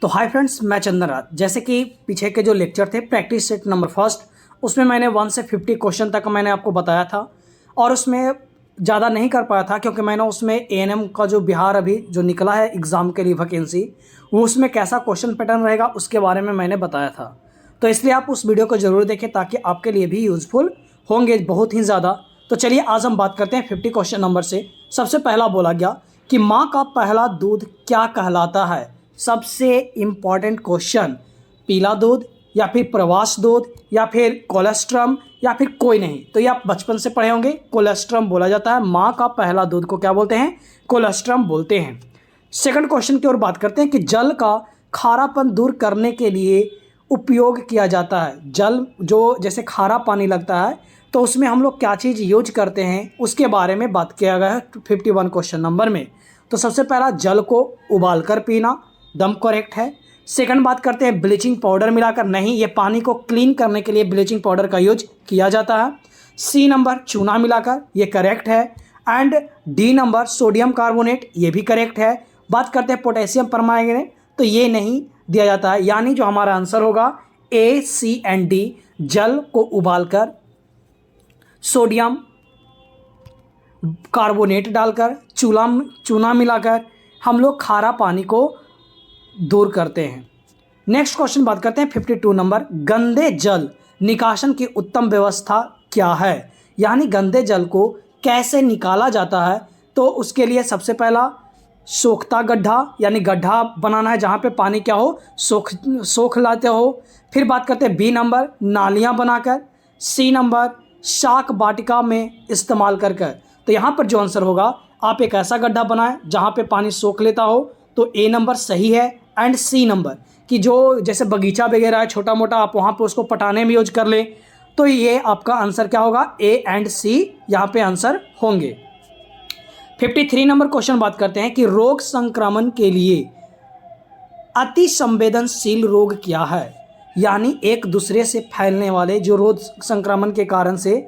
तो hi friends, मैं चंदन राज। जैसे कि पीछे के जो लेक्चर थे प्रैक्टिस सेट नंबर फर्स्ट, उसमें मैंने 1 से 50 क्वेश्चन तक मैंने आपको बताया था और उसमें ज़्यादा नहीं कर पाया था क्योंकि मैंने उसमें एएनएम का जो बिहार अभी जो निकला है एग्ज़ाम के लिए वैकेंसी, वो उसमें कैसा क्वेश्चन पैटर्न रहेगा उसके बारे में मैंने बताया था। तो इसलिए आप उस वीडियो को ज़रूर देखें ताकि आपके लिए भी यूज़फुल होंगे बहुत ही ज़्यादा। तो चलिए आज हम बात करते हैं 50 क्वेश्चन नंबर से। सबसे पहला बोला गया कि माँ का पहला दूध क्या कहलाता है। सबसे इम्पॉर्टेंट क्वेश्चन, पीला दूध या फिर प्रवास दूध या फिर कोलेस्ट्रम या फिर कोई नहीं। तो ये आप बचपन से पढ़े होंगे, कोलेस्ट्रम बोला जाता है। माँ का पहला दूध को क्या बोलते हैं? कोलेस्ट्रम बोलते हैं। सेकंड क्वेश्चन की ओर बात करते हैं कि जल का खारापन दूर करने के लिए उपयोग किया जाता है। जल जो जैसे खारा पानी लगता है तो उसमें हम लोग क्या चीज़ यूज करते हैं उसके बारे में बात किया गया है 51 क्वेश्चन नंबर में। तो सबसे पहला जल को उबाल कर पीना, दम करेक्ट है। सेकंड बात करते हैं ब्लीचिंग पाउडर मिलाकर, नहीं, ये पानी को क्लीन करने के लिए ब्लीचिंग पाउडर का यूज किया जाता है। सी नंबर चूना मिलाकर, ये करेक्ट है। And D number sodium carbonate, ये भी करेक्ट है। बात करते हैं पोटेशियम परमैंगनेट, तो ये नहीं दिया जाता है, यानी जो हमारा आंसर होगा ए, सी एंड डी, जल को उबालकर सोडियम कार्बोनेट डालकर चूना मिलाकर हम लोग खारा पानी को दूर करते हैं। नेक्स्ट क्वेश्चन बात करते हैं 52 नंबर, गंदे जल निकासन की उत्तम व्यवस्था क्या है, यानी गंदे जल को कैसे निकाला जाता है। तो उसके लिए सबसे पहला सोखता गड्ढा, यानी गड्ढा बनाना है जहाँ पे पानी क्या हो, सोख लाते हो। फिर बात करते हैं बी नंबर नालियाँ बनाकर। सी नंबर शाक बाटिका में इस्तेमाल कर। तो यहाँ पर जो आंसर होगा, आप एक ऐसा गड्ढा बनाएं जहाँ पे पानी सोख लेता हो, तो ए नंबर सही है। एंड सी नंबर कि जो जैसे बगीचा वगैरह है छोटा मोटा, आप वहाँ पे उसको पटाने में यूज कर ले, तो ये आपका आंसर क्या होगा, ए एंड सी यहाँ पे आंसर होंगे। 53 नंबर क्वेश्चन बात करते हैं कि रोग संक्रमण के लिए अति संवेदनशील रोग क्या है, यानी एक दूसरे से फैलने वाले जो रोग संक्रमण के कारण से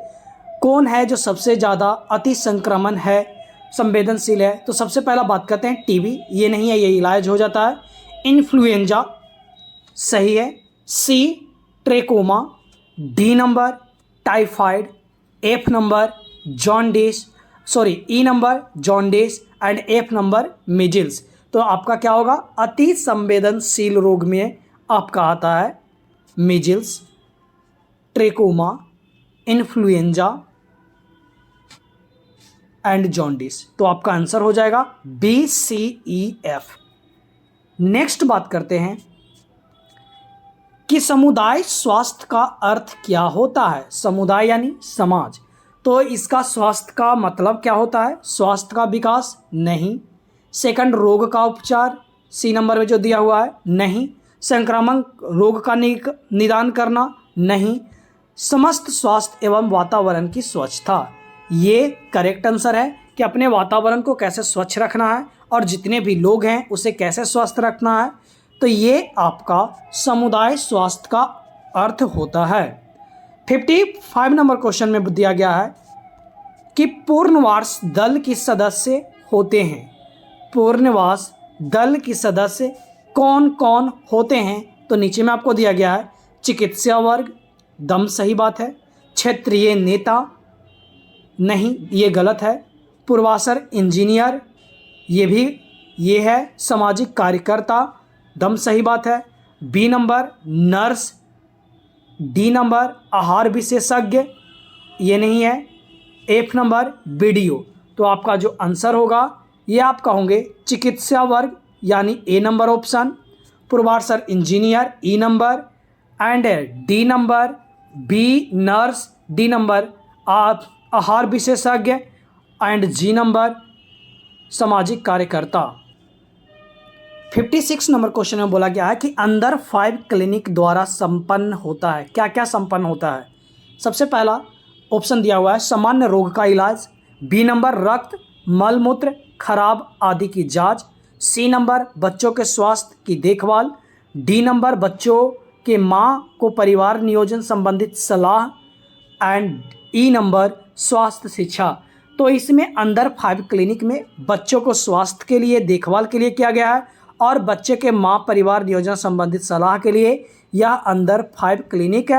कौन है जो सबसे ज़्यादा अति संक्रमण है, संवेदनशील है। तो सबसे पहला बात करते हैं टीबी, ये नहीं है, ये इलाज हो जाता है। इन्फ्लुएंजा सही है। C trachoma, D number typhoid, F number jaundice, E number jaundice and F number measles. तो आपका क्या होगा, अति संवेदनशील रोग में आपका आता है measles, trachoma, influenza and jaundice. तो आपका आंसर हो जाएगा बी, सी, ई, एफ। नेक्स्ट बात करते हैं कि समुदाय स्वास्थ्य का अर्थ क्या होता है। समुदाय यानी समाज, तो इसका स्वास्थ्य का मतलब क्या होता है, स्वास्थ्य का विकास, नहीं। सेकंड रोग का उपचार, सी नंबर में जो दिया हुआ है, नहीं। संक्रामक रोग का निदान करना, नहीं। समस्त स्वास्थ्य एवं वातावरण की स्वच्छता, ये करेक्ट आंसर है कि अपने वातावरण को कैसे स्वच्छ रखना है और जितने भी लोग हैं उसे कैसे स्वस्थ रखना है। तो ये आपका समुदाय स्वास्थ्य का अर्थ होता है। 55 नंबर क्वेश्चन में दिया गया है कि पूर्णवास दल के सदस्य होते हैं। पूर्णवास दल के सदस्य कौन कौन होते हैं, तो नीचे में आपको दिया गया है चिकित्सा वर्ग, दम सही बात है। क्षेत्रीय नेता, नहीं, ये गलत है। पूर्वासर इंजीनियर, ये है। सामाजिक कार्यकर्ता, दम सही बात है। B number nurse, D number आहार विशेषज्ञ, ये नहीं है। F number BDO. तो आपका जो आंसर होगा ये आपका होंगे चिकित्सा वर्ग, यानी ए नंबर ऑप्शन। पूर्वासर engineer, E number. And D number B nurse, D number आहार विशेषज्ञ एंड जी नंबर सामाजिक कार्यकर्ता। 56 नंबर क्वेश्चन में बोला गया है कि अंडर 5 क्लिनिक द्वारा संपन्न होता है। क्या क्या संपन्न होता है? सबसे पहला ऑप्शन दिया हुआ है सामान्य रोग का इलाज, बी नंबर रक्त मलमूत्र खराब आदि की जांच, सी नंबर बच्चों के स्वास्थ्य की देखभाल, डी नंबर बच्चों के माँ को परिवार नियोजन संबंधित सलाह एंड ई नंबर स्वास्थ्य शिक्षा। तो इसमें अंडर 5 क्लिनिक में बच्चों को स्वास्थ्य के लिए देखभाल के लिए किया गया है और बच्चे के माँ परिवार नियोजन संबंधित सलाह के लिए यह अंडर 5 क्लिनिक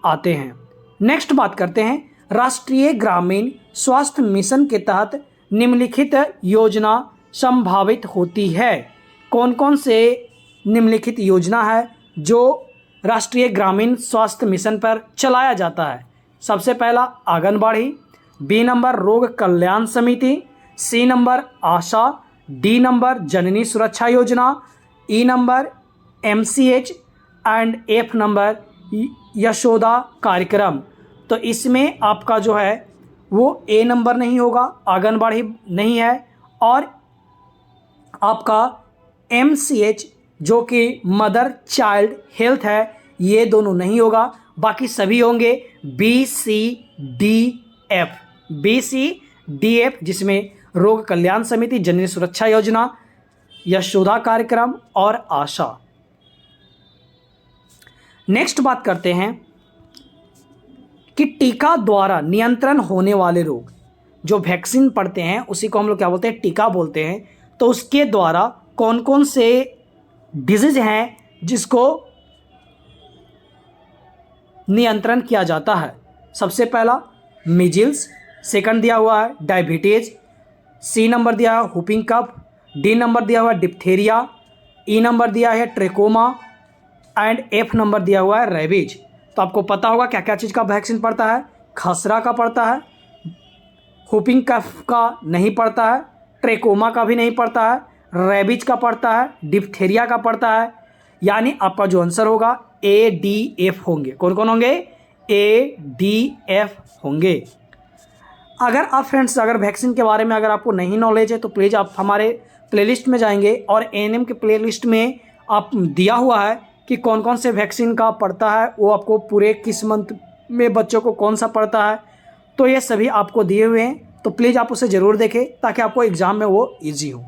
आते हैं। नेक्स्ट बात करते हैं, राष्ट्रीय ग्रामीण स्वास्थ्य मिशन के तहत निम्नलिखित योजना संभावित होती है। कौन कौन से निम्नलिखित योजना है जो राष्ट्रीय ग्रामीण स्वास्थ्य मिशन पर चलाया जाता है? सबसे पहला anganwadi, B number Rog Kalyan Samiti, C number ASHA, D number Janani Suraksha Yojana, E number MCH and F number Yashoda कार्यक्रम। तो इसमें आपका जो है वो ए नंबर नहीं होगा, आंगनबाड़ी नहीं है, और आपका MCH जो कि मदर चाइल्ड हेल्थ है ये दोनों नहीं होगा, बाकी सभी होंगे BCDF जिसमें रोग कल्याण समिति, जननी सुरक्षा योजना, यशोदा कार्यक्रम और आशा। नेक्स्ट बात करते हैं कि टीका द्वारा नियंत्रण होने वाले रोग, जो वैक्सीन पढ़ते हैं उसी को हम लोग क्या बोलते हैं, टीका बोलते हैं। तो उसके द्वारा कौन कौन से डिजीज हैं जिसको नियंत्रण किया जाता है? सबसे पहला मीजल्स, सेकंड दिया हुआ है डायबिटीज, सी नंबर दिया है हुपिंग कफ, डी नंबर दिया हुआ है डिप्थेरिया, ई नंबर दिया है ट्रेकोमा एंड एफ नंबर दिया हुआ है रेबीज। तो आपको पता होगा क्या क्या चीज़ का वैक्सीन पड़ता है। खसरा का पड़ता है, हुपिंग कफ का नहीं पड़ता है, ट्रेकोमा का भी नहीं पड़ता है, रेबीज का पड़ता है, डिप्थेरिया का पड़ता है। यानी आपका जो आंसर होगा ADF होंगे। कौन कौन होंगे? ADF होंगे। अगर आप फ्रेंड्स अगर वैक्सीन के बारे में अगर आपको नहीं नॉलेज है तो प्लीज़ आप हमारे प्लेलिस्ट में जाएंगे और ANM के प्लेलिस्ट में आप दिया हुआ है कि कौन कौन से वैक्सीन का पड़ता है, वो आपको पूरे किस मंथ में बच्चों को कौन सा पड़ता है, तो ये सभी आपको दिए हुए हैं। तो प्लीज़ आप उसे ज़रूर देखें ताकि आपको एग्ज़ाम में वो ईजी हो।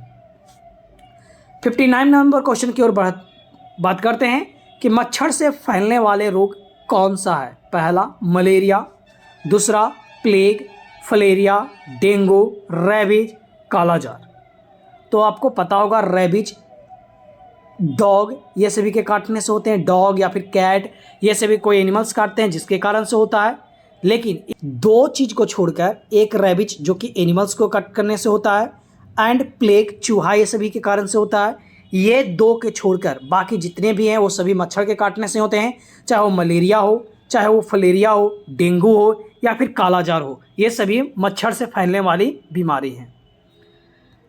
59 नंबर क्वेश्चन की ओर बात करते हैं कि मच्छर से फैलने वाले रोग कौन सा है? पहला मलेरिया, दूसरा प्लेग, फलेरिया, डेंगू, रेबीज, कालाजार। तो आपको पता होगा रेबीज डॉग ये सभी के काटने से होते हैं, डॉग या फिर कैट ये सभी कोई एनिमल्स काटते हैं जिसके कारण से होता है। लेकिन दो चीज़ को छोड़कर, एक रेबीज जो कि एनिमल्स को कट करने से होता है एंड प्लेग चूहा ये सभी के कारण से होता है, ये दो के छोड़कर बाकी जितने भी हैं वो सभी मच्छर के काटने से होते हैं। चाहे वो मलेरिया हो, चाहे वो फलेरिया हो, डेंगू हो या फिर कालाजार हो, ये सभी मच्छर से फैलने वाली बीमारी हैं।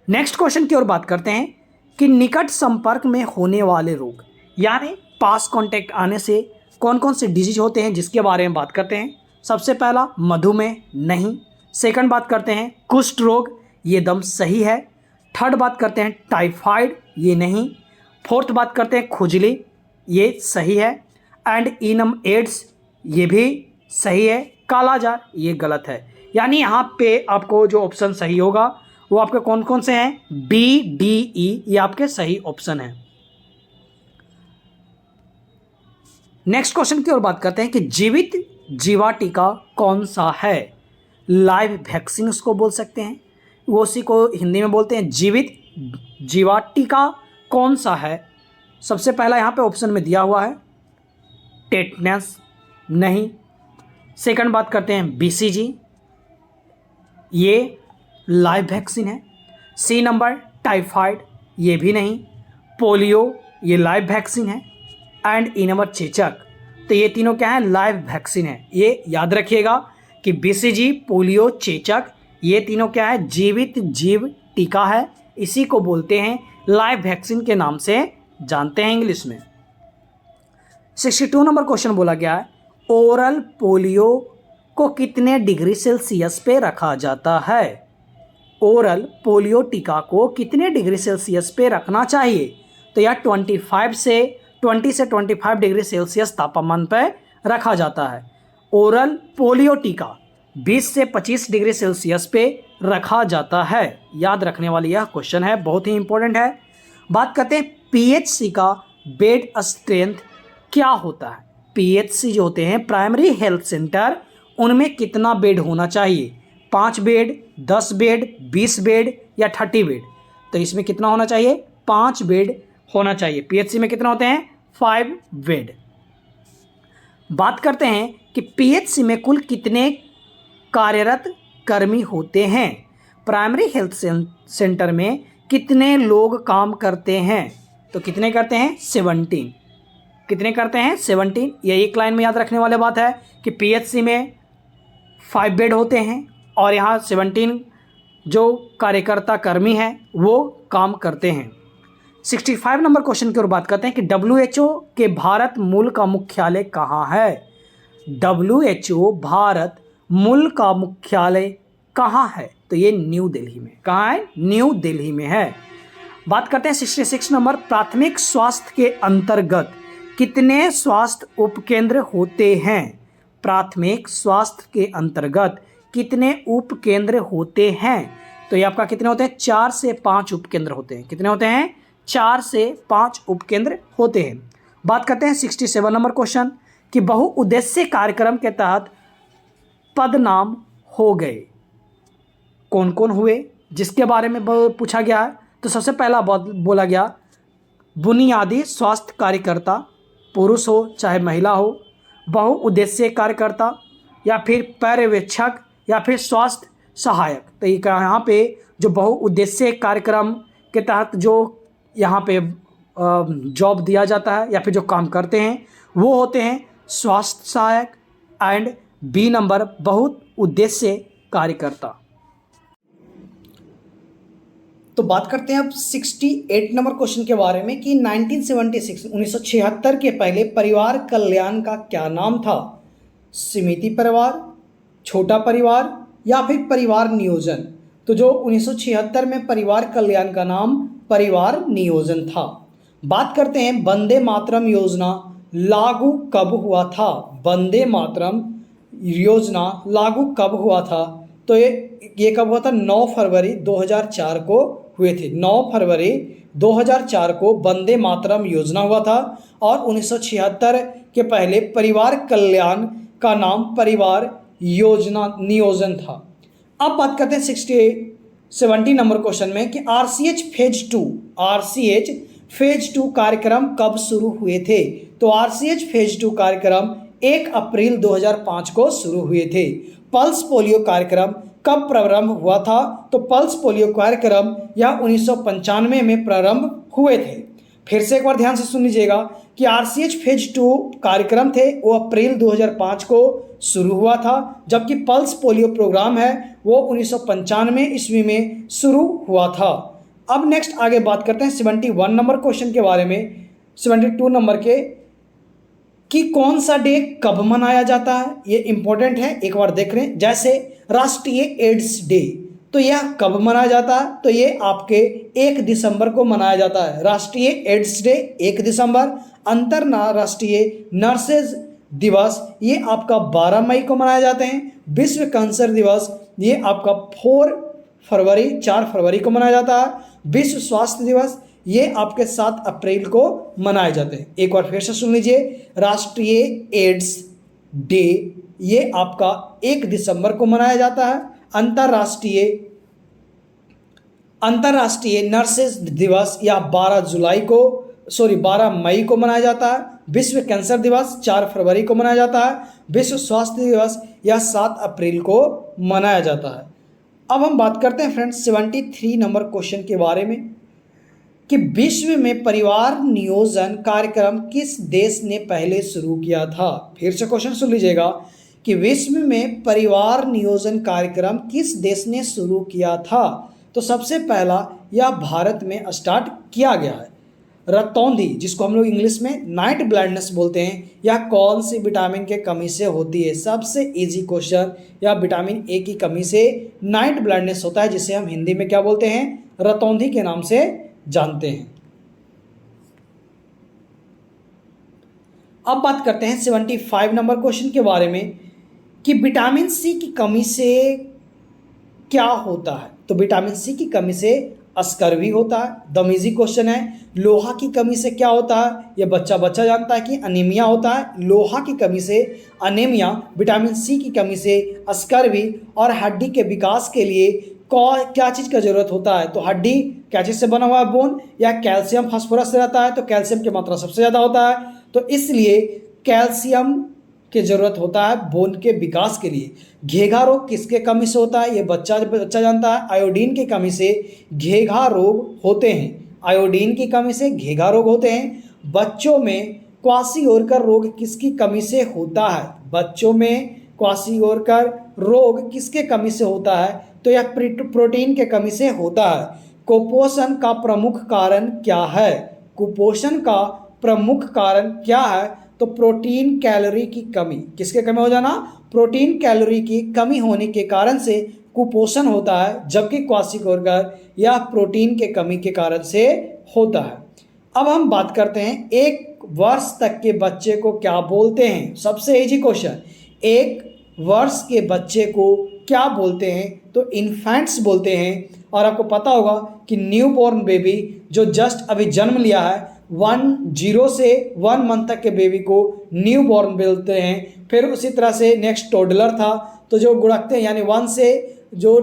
नेक्स्ट क्वेश्चन की ओर बात करते हैं कि निकट संपर्क में होने वाले रोग यानी पास कांटेक्ट आने से कौन कौन से डिजीज होते हैं जिसके बारे में बात करते हैं। सबसे पहला मधुमेह, नहीं। सेकंड बात करते हैं कुष्ठ रोग, ये दम सही है। थर्ड बात करते हैं टाइफाइड, ये नहीं। फोर्थ बात करते हैं खुजली, ये सही है। एंड एड्स, ये भी सही है। कालाजार, ये गलत है। यानी यहाँ पे आपको जो ऑप्शन सही होगा वो आपके कौन कौन से हैं? BDE, ये आपके सही ऑप्शन हैं। नेक्स्ट क्वेश्चन की ओर बात करते हैं कि जीवित जीवा टीका कौन सा है? लाइव वैक्सीन उसको बोल सकते हैं, वो उसी को हिंदी में बोलते हैं जीवित जीवा टीका कौन सा है? सबसे पहला यहाँ पे ऑप्शन में दिया हुआ है टेटनस, नहीं। सेकंड बात करते हैं BCG, ये लाइव वैक्सीन है। सी नंबर टाइफाइड, ये भी नहीं। पोलियो, ये लाइव वैक्सीन है। एंड ई नंबर चेचक, तो ये तीनों क्या है? लाइव वैक्सीन है। ये याद रखिएगा कि BCG, पोलियो, चेचक ये तीनों क्या है? जीवित जीव टीका है। इसी को बोलते हैं लाइव वैक्सीन के नाम से जानते हैं इंग्लिश में। 62 नंबर क्वेश्चन बोला गया है ओरल पोलियो को कितने डिग्री सेल्सियस पे रखा जाता है? ओरल पोलियो टीका को कितने डिग्री सेल्सियस पे रखना चाहिए? तो यह 20 से 25 डिग्री सेल्सियस तापमान पर रखा जाता है। ओरल पोलियो टीका 20 से 25 डिग्री सेल्सियस पे रखा जाता है। याद रखने वाली यह क्वेश्चन है, बहुत ही इंपॉर्टेंट है। बात करते हैं PHC का बेड स्ट्रेंथ क्या होता है? PHC जो होते हैं प्राइमरी हेल्थ सेंटर, उनमें कितना बेड होना चाहिए? 5 बेड, 10 बेड, 20 बेड या 30 बेड? तो इसमें कितना होना चाहिए? 5 बेड होना चाहिए। पीएचसी में कितना होते हैं? 5 बेड। बात करते हैं कि पीएचसी में कुल कितने कार्यरत कर्मी होते हैं? प्राइमरी हेल्थ सेंटर में कितने लोग काम करते हैं? तो कितने करते हैं? 17। कितने करते हैं? 17। ये एक लाइन में याद रखने वाली बात है कि पीएचसी में 5 बेड होते हैं और यहाँ 17 जो कार्यकर्ता कर्मी हैं वो काम करते हैं। 65 नंबर क्वेश्चन की ओर बात करते हैं कि WHO के भारत मूल का मुख्यालय कहाँ है? WHO भारत मूल का मुख्यालय कहाँ है? तो ये न्यू दिल्ली में। कहाँ है? न्यू दिल्ली में है। बात करते हैं 66 नंबर, प्राथमिक स्वास्थ्य के अंतर्गत कितने स्वास्थ्य उपकेंद्र होते हैं? प्राथमिक स्वास्थ्य के अंतर्गत कितने उपकेंद्र होते हैं? तो ये आपका कितने होते हैं? 4 से 5 उपकेंद्र होते हैं। कितने होते हैं? 4 से 5 उपकेंद्र होते हैं। बात करते हैं 67 नंबर क्वेश्चन कि बहुउद्देश्य कार्यक्रम के तहत पद नाम हो गए। कौन कौन हुए जिसके बारे में पूछा गया है? तो सबसे पहला बोला गया बुनियादी स्वास्थ्य कार्यकर्ता, पुरुष हो चाहे महिला हो, बहुउद्देश्य कार्यकर्ता या फिर पर्यवेक्षक या फिर स्वास्थ्य सहायक। तो ये यहाँ पे जो बहुउद्देश्य कार्यक्रम के तहत जो यहाँ पे जॉब दिया जाता है या फिर जो काम करते हैं वो होते हैं स्वास्थ्य सहायक एंड बी नंबर बहुउद्देश्य कार्यकर्ता। तो बात करते हैं अब 68 नंबर क्वेश्चन के बारे में कि 1976 के पहले परिवार कल्याण का क्या नाम था? समिति परिवार, छोटा परिवार या फिर परिवार नियोजन। तो जो 1976 में परिवार कल्याण का नाम परिवार नियोजन था। बात करते हैं वंदे मातरम योजना लागू कब हुआ था? वंदे मातरम योजना लागू कब हुआ था? तो ये कब हुआ था? 9 फरवरी 2004 को हुए थे। 9 फरवरी 2004 को वंदे मातरम योजना हुआ था और 1976 के पहले परिवार कल्याण का नाम परिवार योजना नियोजन था। अब बात करते हैं 70 नंबर क्वेश्चन में कि RCH फेज 2 कार्यक्रम कब शुरू हुए थे? तो RCH फेज 2 कार्यक्रम 1 अप्रैल 2005 को शुरू हुए थे। पल्स पोलियो कार्यक्रम कब प्रारंभ हुआ था? तो पल्स पोलियो कार्यक्रम यह 1995 में प्रारंभ हुए थे। फिर से एक बार ध्यान से सुन लीजिएगा कि RCH फेज 2 कार्यक्रम थे वो अप्रैल 2005 को शुरू हुआ था, जबकि पल्स पोलियो प्रोग्राम है वो 1995 ईस्वी में शुरू हुआ था। अब नेक्स्ट आगे बात करते हैं 71 नंबर क्वेश्चन के बारे में, 72 नंबर के कि कौन सा डे कब मनाया जाता है? ये इंपॉर्टेंट है, एक बार देख रहे हैं। जैसे राष्ट्रीय एड्स डे, तो यह कब मनाया जाता है? तो ये आपके 1 दिसंबर को मनाया जाता है। राष्ट्रीय एड्स डे 1 दिसंबर। अंतरराष्ट्रीय नर्सेज दिवस ये आपका 12 मई को मनाए जाते हैं। विश्व कैंसर दिवस ये आपका 4 फरवरी को मनाया जाता है। विश्व स्वास्थ्य दिवस ये आपके 7 अप्रैल को मनाए जाते हैं। एक बार फिर से सुन लीजिए, राष्ट्रीय एड्स डे ये आपका 1 दिसंबर को मनाया जाता है। अंतरराष्ट्रीय नर्सेज दिवस या 12 मई को मनाया जाता है। विश्व कैंसर दिवस 4 फरवरी को मनाया जाता है। विश्व स्वास्थ्य दिवस यह 7 अप्रैल को मनाया जाता है। अब हम बात करते हैं फ्रेंड्स 73 नंबर क्वेश्चन के बारे में कि विश्व में परिवार नियोजन कार्यक्रम किस देश ने पहले शुरू किया था? फिर से क्वेश्चन सुन लीजिएगा कि विश्व में परिवार नियोजन कार्यक्रम किस देश ने शुरू किया था? तो सबसे पहला यह भारत में स्टार्ट किया गया है। रतौंधी, जिसको हम लोग इंग्लिश में नाइट ब्लाइंडनेस बोलते हैं, यह कौन सी विटामिन के कमी से होती है? सबसे इजी क्वेश्चन, यह विटामिन ए की कमी से नाइट ब्लाइंडनेस होता है, जिसे हम हिंदी में क्या बोलते हैं? रतौंधी के नाम से जानते हैं। अब बात करते हैं 75 नंबर क्वेश्चन के बारे में कि विटामिन सी की कमी से क्या होता है? तो विटामिन सी की कमी से स्कर्वी होता है। दम इजी क्वेश्चन है। लोहा की कमी से क्या होता है? यह बच्चा जानता है कि अनीमिया होता है। लोहा की कमी से अनीमिया, विटामिन सी की कमी से स्कर्वी और हड्डी के विकास के लिए क्या चीज़ का जरूरत होता है? तो हड्डी क्या चीज़ से बना हुआ है? बोन। या कैल्शियम फास्फोरस से रहता है, तो कैल्शियम की मात्रा सबसे ज़्यादा होता है, तो इसलिए कैल्शियम की जरूरत होता है बोन के विकास के लिए। घेघा रोग किसके कमी से होता है? ये बच्चा जानता है। आयोडीन की कमी से घेघा रोग होते हैं। आयोडीन की कमी से घेघा रोग होते हैं। बच्चों में क्वाशियोरकर रोग किसकी कमी से होता है? बच्चों में क्वाशियोरकर रोग किसके कमी से होता है? तो यह प्रोटीन के कमी से होता है। कुपोषण का प्रमुख कारण क्या है? कुपोषण का प्रमुख कारण क्या है? तो प्रोटीन कैलोरी की कमी। किसके कमी हो जाना? प्रोटीन कैलोरी की कमी होने के कारण से कुपोषण होता है, जबकि क्वाशियोरकर यह प्रोटीन के कमी के कारण से होता है। अब हम बात करते हैं 1 वर्ष तक के बच्चे को क्या बोलते हैं? सबसे इजी क्वेश्चन, 1 वर्ष के बच्चे को क्या बोलते हैं? तो इन्फेंट्स बोलते हैं। और आपको पता होगा कि न्यू बॉर्न बेबी जो जस्ट अभी जन्म लिया है, 0 से 1 मंथ तक के बेबी को न्यू बॉर्न बोलते हैं। फिर उसी तरह से नेक्स्ट टोडलर था, तो जो गुड़कते हैं यानी 1 से जो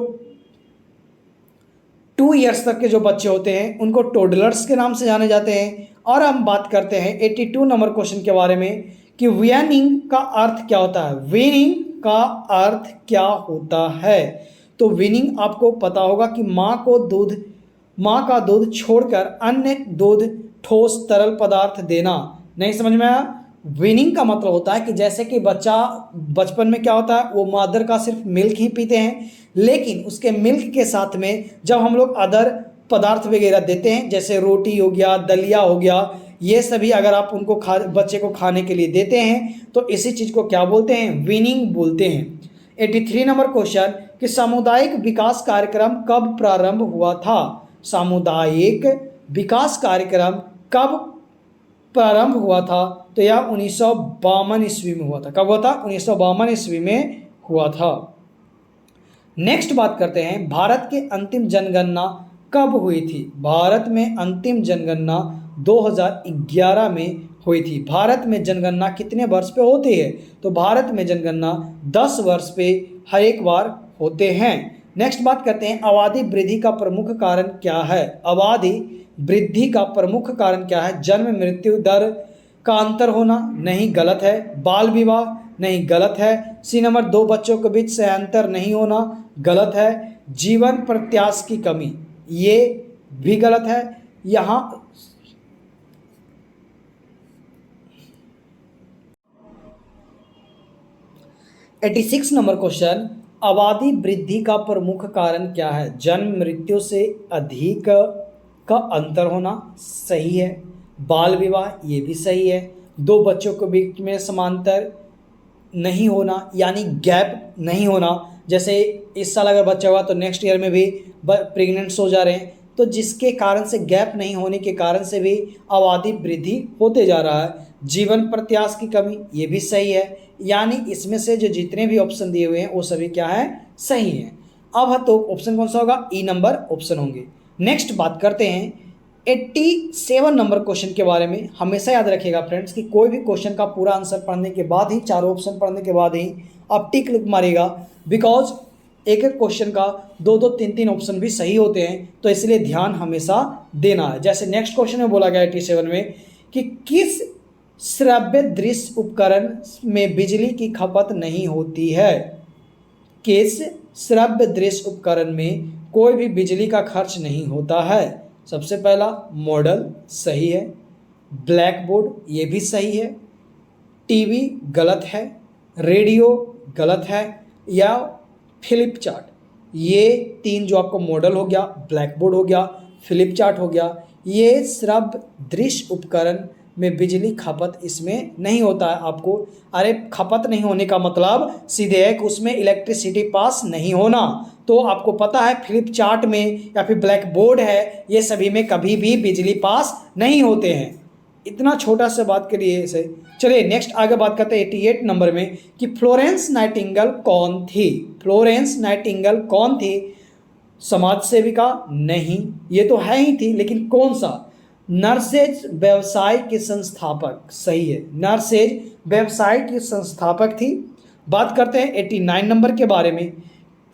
2 ईयर्स तक के जो बच्चे होते हैं उनको टोडलर्स के नाम से जाने जाते हैं। और हम बात करते हैं 82 नंबर क्वेश्चन के बारे में कि वीनिंग का अर्थ क्या होता है? वीनिंग का अर्थ क्या होता है? तो वीनिंग आपको पता होगा कि माँ का दूध छोड़कर अन्य दूध ठोस तरल पदार्थ देना। नहीं समझ में आया? वीनिंग का मतलब होता है कि जैसे कि बच्चा बचपन में क्या होता है, वो मदर का सिर्फ मिल्क ही पीते हैं, लेकिन उसके मिल्क के साथ में जब हम लोग अदर पदार्थ वगैरह देते हैं, जैसे रोटी हो गया, दलिया हो गया, ये सभी अगर आप उनको बच्चे को खाने के लिए देते हैं तो इसी चीज़ को क्या बोलते हैं? वीनिंग बोलते हैं। 83 नंबर क्वेश्चन कि सामुदायिक विकास कार्यक्रम कब प्रारंभ हुआ था? सामुदायिक विकास कार्यक्रम कब प्रारंभ हुआ था? तो यह 1952 ईस्वी में हुआ था। कब हुआ था? 1952 ईस्वी में हुआ था। नेक्स्ट बात करते हैं, भारत की अंतिम जनगणना कब हुई थी? भारत में अंतिम जनगणना 2011 में हुई थी। भारत में जनगणना कितने वर्ष पे होती है? तो भारत में जनगणना 10 वर्ष पे हर एक बार होते हैं। नेक्स्ट बात करते हैं, आबादी वृद्धि का प्रमुख कारण क्या है? आबादी वृद्धि का प्रमुख कारण क्या है? जन्म मृत्यु दर का अंतर होना? नहीं, गलत है। बाल विवाह? नहीं, गलत है। सी नंबर 2 बच्चों के बीच से अंतर नहीं होना? गलत है। जीवन प्रत्याशा की कमी? ये भी गलत है। यहाँ 86 नंबर क्वेश्चन, आबादी वृद्धि का प्रमुख कारण क्या है? जन्म मृत्यु से अधिक का अंतर होना? सही है। बाल विवाह? ये भी सही है। 2 बच्चों के बीच में समांतर नहीं होना यानी गैप नहीं होना, जैसे इस साल अगर बच्चा हुआ तो नेक्स्ट ईयर में भी प्रेग्नेंट्स हो जा रहे हैं, तो जिसके कारण से गैप नहीं होने के कारण से भी आबादी वृद्धि होते जा रहा है। जीवन प्रत्याशा की कमी? ये भी सही है। यानी इसमें से जो जितने भी ऑप्शन दिए हुए हैं वो सभी क्या है? सही है। अब तो ऑप्शन कौन सा होगा? ई नंबर ऑप्शन होंगे। नेक्स्ट बात करते हैं 87 नंबर क्वेश्चन के बारे में। हमेशा याद रखिएगा फ्रेंड्स कि कोई भी क्वेश्चन का पूरा आंसर पढ़ने के बाद ही, चारों ऑप्शन पढ़ने के बाद ही आप टिक लिख मारिएगा, बिकॉज एक एक क्वेश्चन का 2-2, 3-3 ऑप्शन भी सही होते हैं, तो इसलिए ध्यान हमेशा देना है। जैसे नेक्स्ट क्वेश्चन में बोला गया 87 में कि किस श्रव्य दृश्य उपकरण में बिजली की खपत नहीं होती है? किस श्रव्य दृश्य उपकरण में कोई भी बिजली का खर्च नहीं होता है? सबसे पहला मॉडल सही है, ब्लैक बोर्ड ये भी सही है, टीवी गलत है, रेडियो गलत है, या फ्लिप चार्ट। ये 3 जो आपको मॉडल हो गया, ब्लैक बोर्ड हो गया, फ्लिप चार्ट हो गया, ये श्रव्य दृश्य उपकरण में बिजली खपत इसमें नहीं होता है। आपको अरे खपत नहीं होने का मतलब सीधे है कि उसमें इलेक्ट्रिसिटी पास नहीं होना। तो आपको पता है फ्लिप चार्ट में या फिर ब्लैक बोर्ड है, ये सभी में कभी भी बिजली पास नहीं होते हैं। इतना छोटा सा बात के लिए इसे चलिए नेक्स्ट आगे बात करते हैं 88 नंबर में कि फ्लोरेंस नाइटिंगेल कौन थी? फ्लोरेंस नाइटिंगेल कौन थी? समाज सेविका? नहीं, ये तो है ही थी, लेकिन कौन सा? नर्सेज व्यवसाय की संस्थापक। सही है, नर्सेज व्यवसाय की संस्थापक थी। बात करते हैं 89 नंबर के बारे में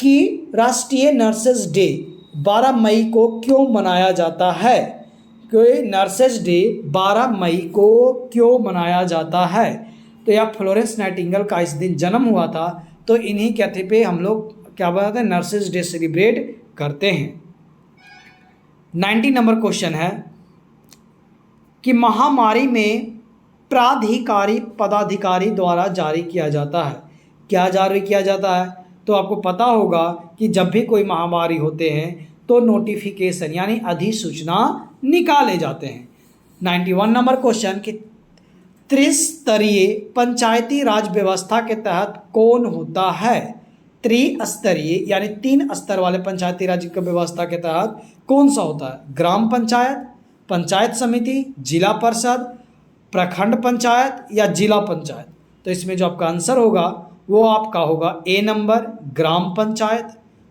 कि राष्ट्रीय नर्सेज डे 12 मई को क्यों मनाया जाता है? कि नर्सेज डे 12 मई को क्यों मनाया जाता है? तो यह फ्लोरेंस नाइटिंगेल का इस दिन जन्म हुआ था, तो इन्हीं कहते पे हम लोग क्या बताते हैं, नर्सेज डे सेलिब्रेट करते हैं। 90 नंबर क्वेश्चन है कि महामारी में प्राधिकारी पदाधिकारी द्वारा जारी किया जाता है। क्या जारी किया जाता है? तो आपको पता होगा कि जब भी कोई महामारी होते हैं तो नोटिफिकेशन यानी अधिसूचना निकाले जाते हैं। 91 नंबर क्वेश्चन कि त्रिस्तरीय पंचायती राज व्यवस्था के तहत कौन होता है? त्रिस्तरीय यानी 3 स्तर वाले पंचायती राज की व्यवस्था के तहत कौन सा होता है? ग्राम पंचायत, पंचायत समिति, जिला परिषद, प्रखंड पंचायत या जिला पंचायत? तो इसमें जो आपका आंसर होगा वो आपका होगा ए नंबर ग्राम पंचायत,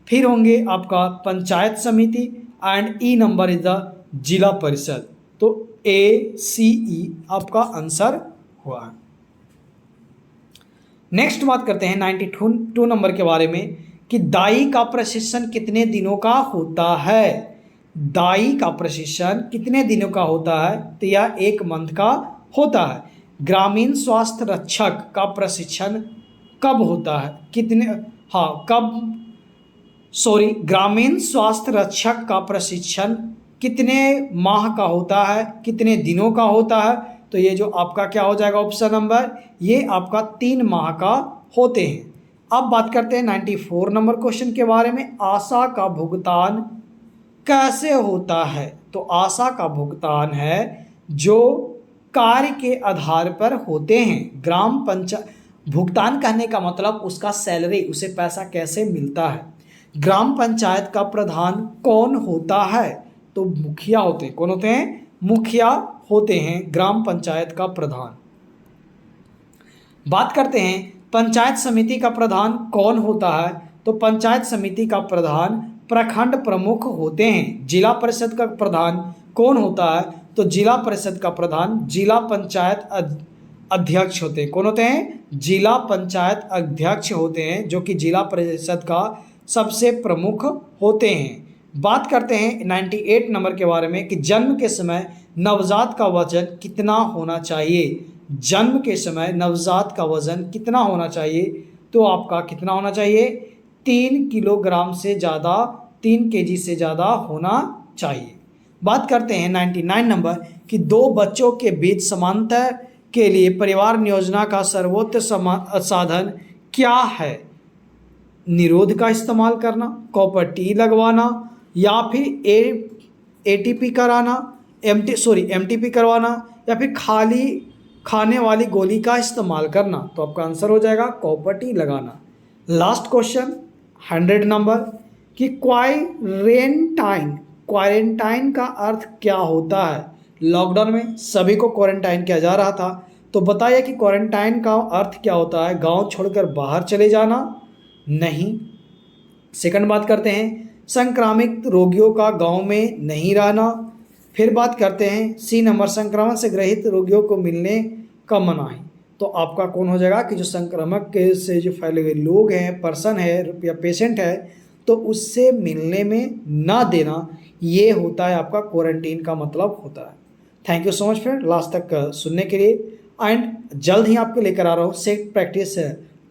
फिर होंगे आपका पंचायत समिति and E number is the जिला परिषद। तो ए सी ई आपका आंसर हुआ। नेक्स्ट बात करते हैं 92 नंबर के बारे में कि दाई का प्रशिक्षण कितने दिनों का होता है? दाई का प्रशिक्षण कितने दिनों का होता है? तो यह 1 मंथ का होता है। ग्रामीण स्वास्थ्य रक्षक का प्रशिक्षण कब होता है? ग्रामीण स्वास्थ्य रक्षक का प्रशिक्षण कितने माह का होता है, कितने दिनों का होता है? तो ये जो आपका क्या हो जाएगा ऑप्शन नंबर, ये आपका 3 माह का होते हैं। अब बात करते हैं 94 नंबर क्वेश्चन के बारे में, आशा का भुगतान कैसे होता है? तो आशा का भुगतान है जो कार्य के आधार पर होते हैं। ग्राम पंचायत भुगतान कहने का मतलब उसका सैलरी, उसे पैसा कैसे मिलता है। ग्राम पंचायत का प्रधान कौन होता है? तो मुखिया होते हैं। कौन होते हैं? मुखिया होते हैं ग्राम पंचायत का प्रधान। बात करते हैं पंचायत समिति का प्रधान कौन होता है? तो पंचायत समिति का प्रधान प्रखंड प्रमुख होते हैं। जिला परिषद का प्रधान कौन होता है? तो जिला परिषद का प्रधान जिला पंचायत अध्यक्ष होते हैं। कौन होते हैं? जिला पंचायत अध्यक्ष होते हैं, जो कि जिला परिषद का सबसे प्रमुख होते हैं। बात करते हैं 98 नंबर के बारे में कि जन्म के समय नवजात का वजन कितना होना चाहिए? जन्म के समय नवजात का वजन कितना होना चाहिए? तो आपका कितना होना चाहिए? 3 किलोग्राम से ज़्यादा, 3 केजी से ज़्यादा होना चाहिए। बात करते हैं 99 नंबर कि 2 बच्चों के बीच समानता के लिए परिवार नियोजन का सर्वोच्च साधन क्या है? निरोध का इस्तेमाल करना, कॉपर टी लगवाना, या फिर एटीपी कराना, एमटीपी करवाना, या फिर खाली खाने वाली गोली का इस्तेमाल करना। तो आपका आंसर हो जाएगा कॉपर टी लगाना। लास्ट क्वेश्चन 100 नंबर कि क्वारंटाइन का अर्थ क्या होता है? लॉकडाउन में सभी को क्वारंटाइन किया जा रहा था, तो बताइए कि क्वारंटाइन का अर्थ क्या होता है? गांव छोड़कर बाहर चले जाना? नहीं। सेकंड बात करते हैं संक्रामित रोगियों का गांव में नहीं रहना। फिर बात करते हैं सी नंबर संक्रमण से ग्रसित रोगियों को मिलने का मनाही। तो आपका कौन हो जाएगा कि जो संक्रामक के से जो फैले हुए लोग हैं, पर्सन है या पेशेंट है, तो उससे मिलने में ना देना, ये होता है आपका क्वारंटीन का मतलब होता है। Thank you so much friend last तक सुनने के लिए, एंड जल्द ही आपको लेकर आ रहा हूँ सेट प्रैक्टिस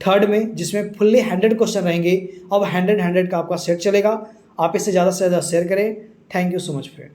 3rd में, जिसमें फुल्ली 100 क्वेश्चन रहेंगे। अब 100 का आपका सेट चलेगा। आप इसे ज़्यादा से ज़्यादा शेयर करें। Thank you so much friend.